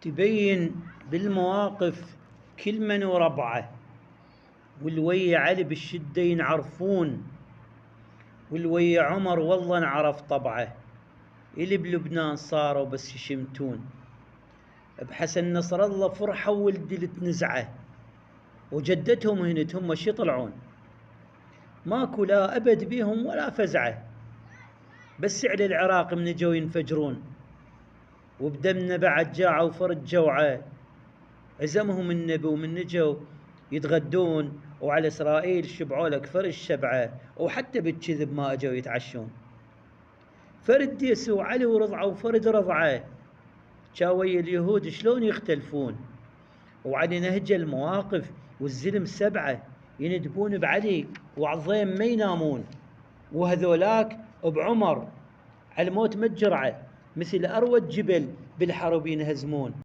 تبين بالمواقف كل من وربعه، والويا علي بالشدة ينعرفون، والويا عمر والله انعرف طبعه، اللي بلبنان صاروا بس يشمتون. بحسن نصر الله فرحة ولدلت نزعه، وجدتهم هنت هم شي طلعون، ماكو لا أبد بيهم ولا فزعه، بس على العراق من جو ينفجرون، وبدمنا بعد جاعوا وفرد جوعه. عزمهم النبي ومن نجوا يتغدون، وعلى إسرائيل شبعوا لك فرد شبعه، وحتى بالكذب ما أجوا يتعشون. فرد يسوع علي ورضعه وفرد رضعه، شاوي اليهود شلون يختلفون، وعلي نهج المواقف والزلم سبعه يندبون بعلي وعظيم ما ينامون، وهذولاك بعمر على الموت متجرعه، مثل أروى الجبل بالحرب ينهزمون.